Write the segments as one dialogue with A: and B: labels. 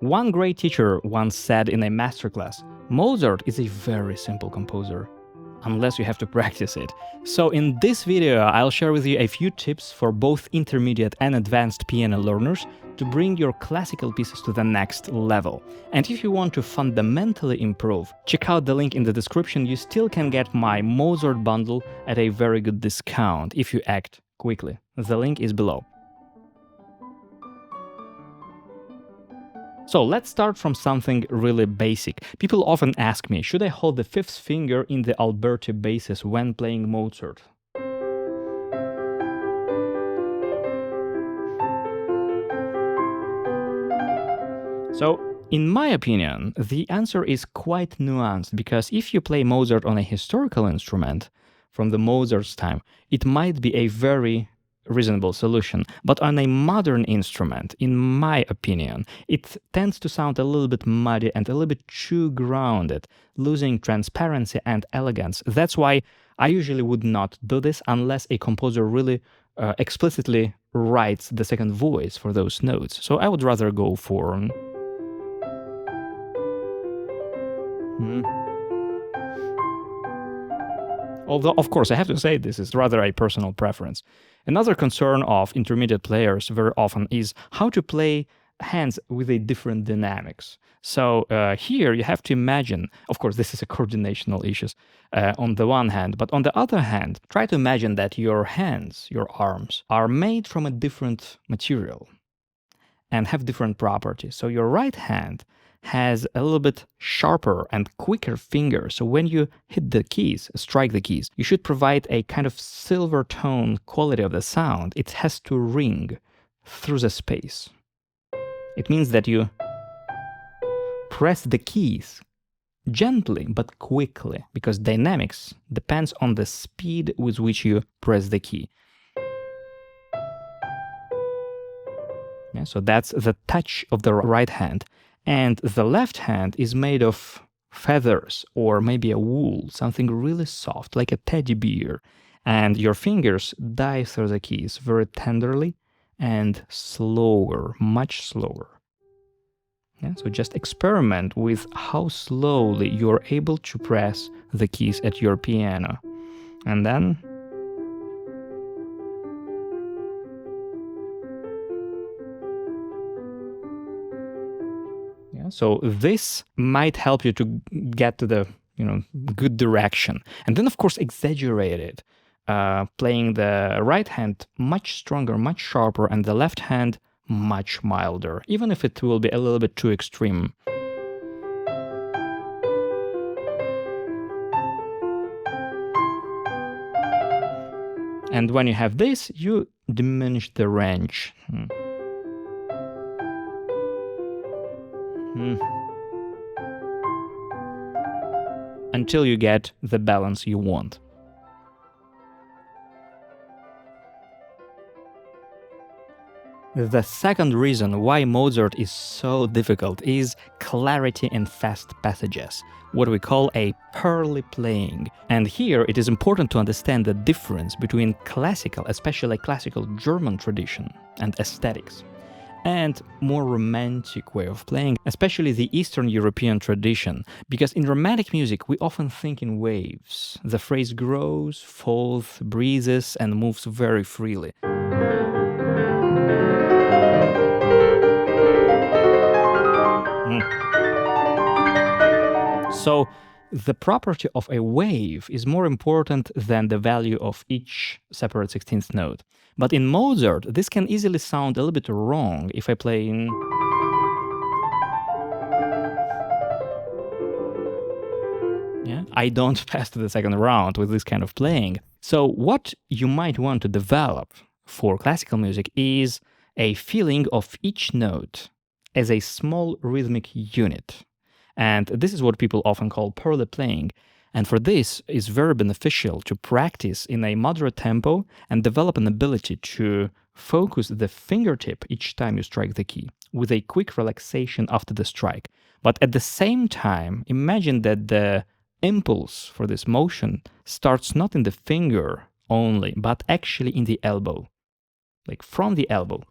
A: One great teacher once said in a masterclass, Mozart is a very simple composer, unless you have to practice it. So in this video, I'll share with you a few tips for both intermediate and advanced piano learners to bring your classical pieces to the next level. And if you want to fundamentally improve, check out the link in the description. You still can get my Mozart bundle at a very good discount if you act quickly. The link is below. So let's start from something really basic. People often ask me, should I hold the fifth finger in the Alberti Basses when playing Mozart? So, in my opinion, the answer is quite nuanced, because if you play Mozart on a historical instrument from the Mozart's time, it might be a very reasonable solution. But on a modern instrument, in my opinion, it tends to sound a little bit muddy and a little bit too grounded, losing transparency and elegance. That's why I usually would not do this unless a composer really explicitly writes the second voice for those notes. So I would rather go for... Although, of course, I have to say this is rather a personal preference. Another concern of intermediate players very often is how to play hands with a different dynamics. So here you have to imagine, of course, this is a coordinational issue on the one hand, but on the other hand, try to imagine that your hands, your arms, are made from a different material and have different properties. So your right hand has a little bit sharper and quicker fingers. So when you hit the keys, strike the keys, you should provide a kind of silver tone quality of the sound. It has to ring through the space. It means that you press the keys gently but quickly, because dynamics depends on the speed with which you press the key. Yeah, so that's the touch of the right hand. And the left hand is made of feathers or maybe a wool, something really soft, like a teddy bear. And your fingers dive through the keys very tenderly and slower, much slower. Yeah, so just experiment with how slowly you're able to press the keys at your piano. And then... So this might help you to get to the good direction. And then, of course, exaggerate it, playing the right hand much stronger, much sharper, and the left hand much milder, even if it will be a little bit too extreme. And when you have this, you diminish the range. Until you get the balance you want. The second reason why Mozart is so difficult is clarity in fast passages, what we call a Pearly playing. And here it is important to understand the difference between classical, especially classical German tradition and aesthetics, and more romantic way of playing, especially the Eastern European tradition, because in romantic music we often think in waves. The phrase grows, falls, breathes, and moves very freely. So the property of a wave is more important than the value of each separate 16th note. But in Mozart, this can easily sound a little bit wrong if I play in... Yeah, I don't pass to the second round with this kind of playing. So what you might want to develop for classical music is a feeling of each note as a small rhythmic unit. And this is what people often call Pearly playing. And for this, it's very beneficial to practice in a moderate tempo and develop an ability to focus the fingertip each time you strike the key, with a quick relaxation after the strike. But at the same time, imagine that the impulse for this motion starts not in the finger only, but actually in the elbow, like from the elbow.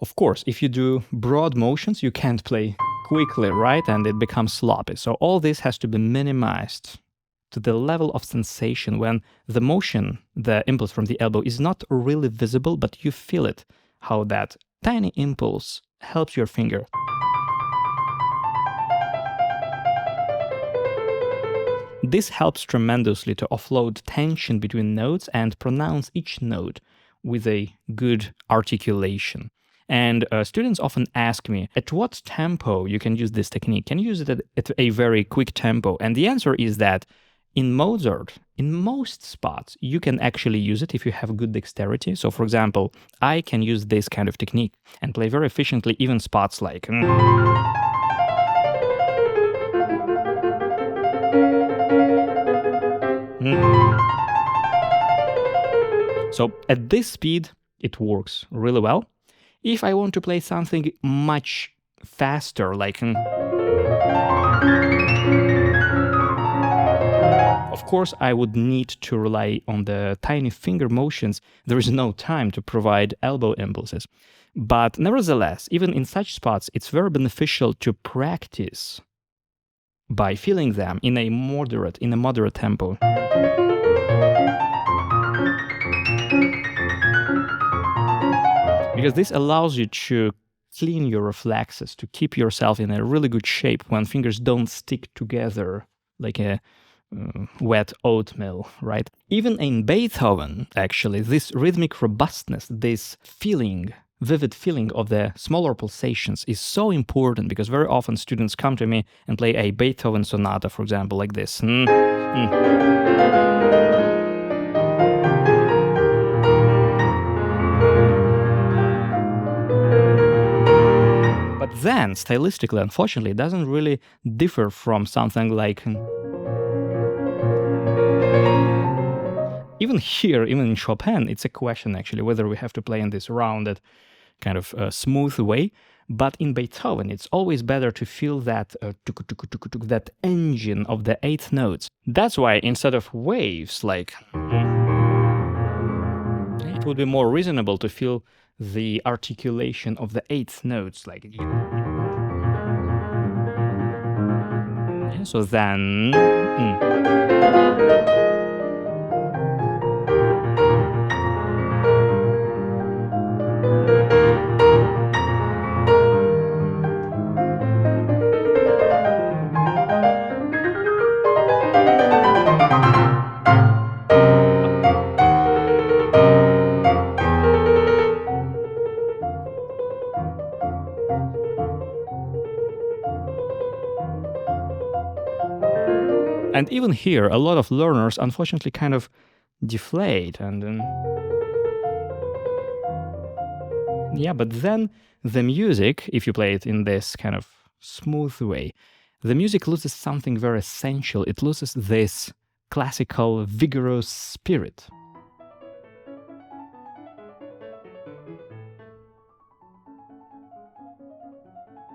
A: Of course, if you do broad motions, you can't play quickly, right? And it becomes sloppy. So all this has to be minimized to the level of sensation when the motion, the impulse from the elbow, is not really visible, but you feel it, how that tiny impulse helps your finger. This helps tremendously to offload tension between notes and pronounce each note with a good articulation. And students often ask me, at what tempo you can use this technique? Can you use it at a very quick tempo? And the answer is that in Mozart, in most spots, you can actually use it if you have good dexterity. So for example, I can use this kind of technique and play very efficiently even spots like... So at this speed, it works really well. If I want to play something much faster, like... Of course, I would need to rely on the tiny finger motions. There is no time to provide elbow impulses. But nevertheless, even in such spots, it's very beneficial to practice by feeling them in a moderate tempo. Because this allows you to clean your reflexes, to keep yourself in a really good shape when fingers don't stick together like a wet oatmeal, right? Even in Beethoven, actually, this rhythmic robustness, this feeling, vivid feeling of the smaller pulsations is so important because very often students come to me and play a Beethoven sonata, for example, like this. But then, stylistically, unfortunately, it doesn't really differ from something like... Even here, even in Chopin, it's a question actually whether we have to play in this rounded, kind of smooth way. But in Beethoven, it's always better to feel that that engine of the 8 notes. That's why instead of waves, like... it would be more reasonable to feel the articulation of the 8 notes, like... Yeah, so then... And even here, a lot of learners unfortunately kind of deflate and then... Yeah, but then the music, if you play it in this kind of smooth way, the music loses something very essential. It loses this classical, vigorous spirit.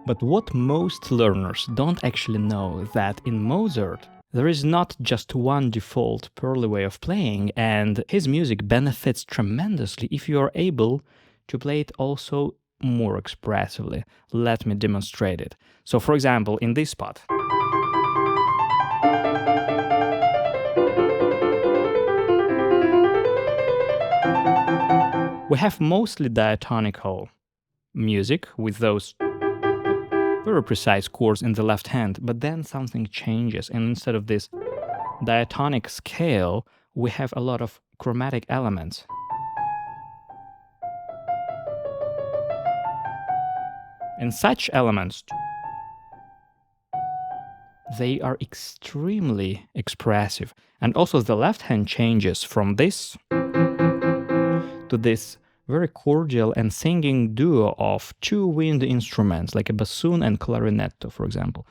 A: But what most learners don't actually know that in Mozart, there is not just one default Pearly way of playing, and his music benefits tremendously if you are able to play it also more expressively. Let me demonstrate it. So, for example, in this spot. We have mostly diatonical music with those very precise chords in the left hand, but then something changes, and instead of this diatonic scale, we have a lot of chromatic elements. And such elements, they are extremely expressive. And also the left hand changes from this to this very cordial and singing duo of 2 wind instruments, like a bassoon and clarinetto, for example.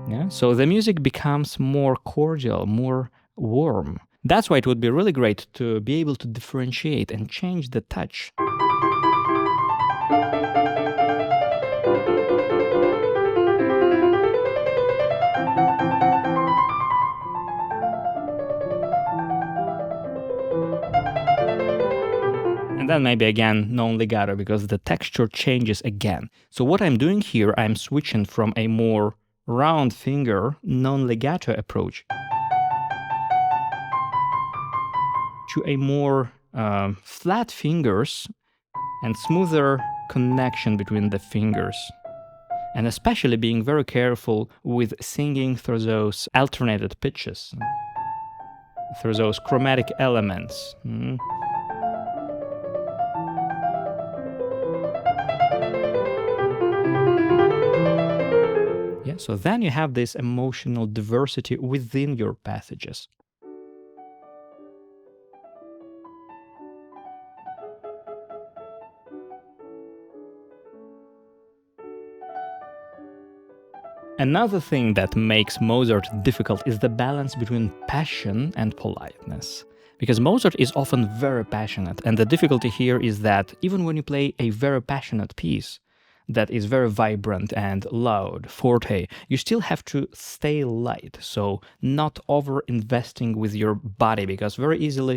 A: Yeah, so the music becomes more cordial, more warm. That's why it would be really great to be able to differentiate and change the touch. And then maybe again non-legato because the texture changes again. So what I'm doing here, I'm switching from a more round finger non-legato approach to a more flat fingers and smoother connection between the fingers. And especially being very careful with singing through those alternated pitches, through those chromatic elements. Yeah, so then you have this emotional diversity within your passages. Another thing that makes Mozart difficult is the balance between passion and politeness. Because Mozart is often very passionate, and the difficulty here is that even when you play a very passionate piece that is very vibrant and loud, forte, you still have to stay light, so not over-investing with your body, because very easily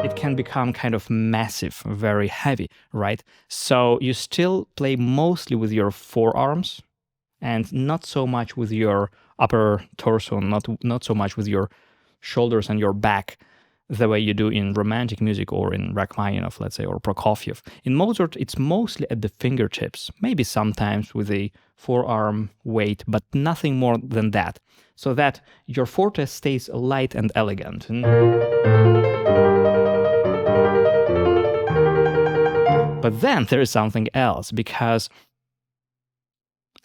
A: it can become kind of massive, very heavy, right? So you still play mostly with your forearms and not so much with your upper torso, not so much with your shoulders and your back, the way you do in romantic music or in Rachmaninoff, let's say, or Prokofiev. In Mozart, it's mostly at the fingertips, maybe sometimes with a forearm weight, but nothing more than that, so that your forte stays light and elegant. But then there is something else, because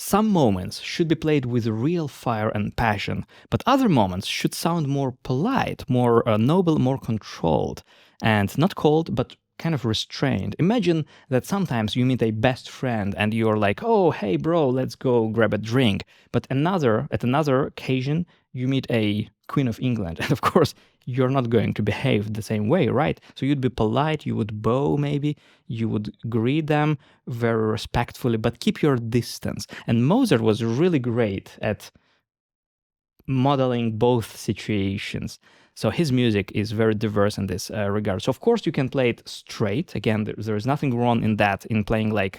A: some moments should be played with real fire and passion, but other moments should sound more polite, more noble, more controlled, and not cold, but kind of restrained. Imagine that sometimes you meet a best friend and you're like, oh, hey, bro, let's go grab a drink. But at another occasion, you meet a Queen of England. And of course, you're not going to behave the same way, right? So you'd be polite, you would bow maybe, you would greet them very respectfully, but keep your distance. And Mozart was really great at modeling both situations. So his music is very diverse in this regard. So of course you can play it straight. Again, there is nothing wrong in that, in playing like...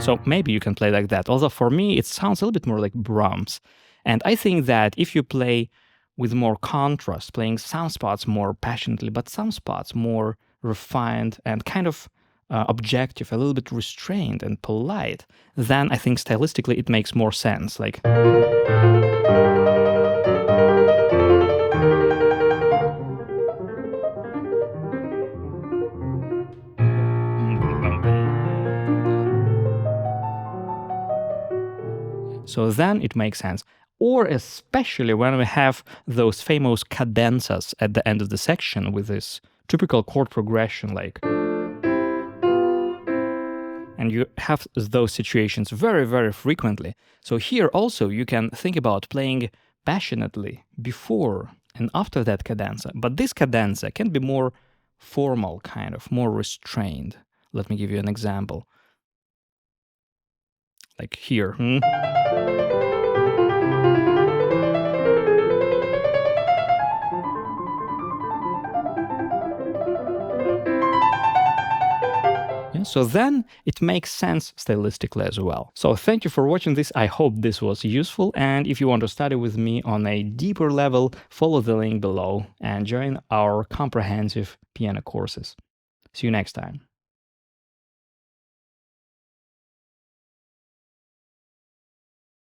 A: So maybe you can play like that. Although for me, it sounds a little bit more like Brahms. And I think that if you play with more contrast, playing some spots more passionately, but some spots more refined and kind of objective, a little bit restrained and polite, then I think stylistically it makes more sense. Like... So then it makes sense. Or especially when we have those famous cadenzas at the end of the section with this typical chord progression, like... And you have those situations very, very frequently. So here also you can think about playing passionately before and after that cadenza. But this cadenza can be more formal, kind of, more restrained. Let me give you an example. Like here. So then it makes sense stylistically as well. So thank you for watching this. I hope this was useful. And if you want to study with me on a deeper level, follow the link below and join our comprehensive piano courses. See you next time.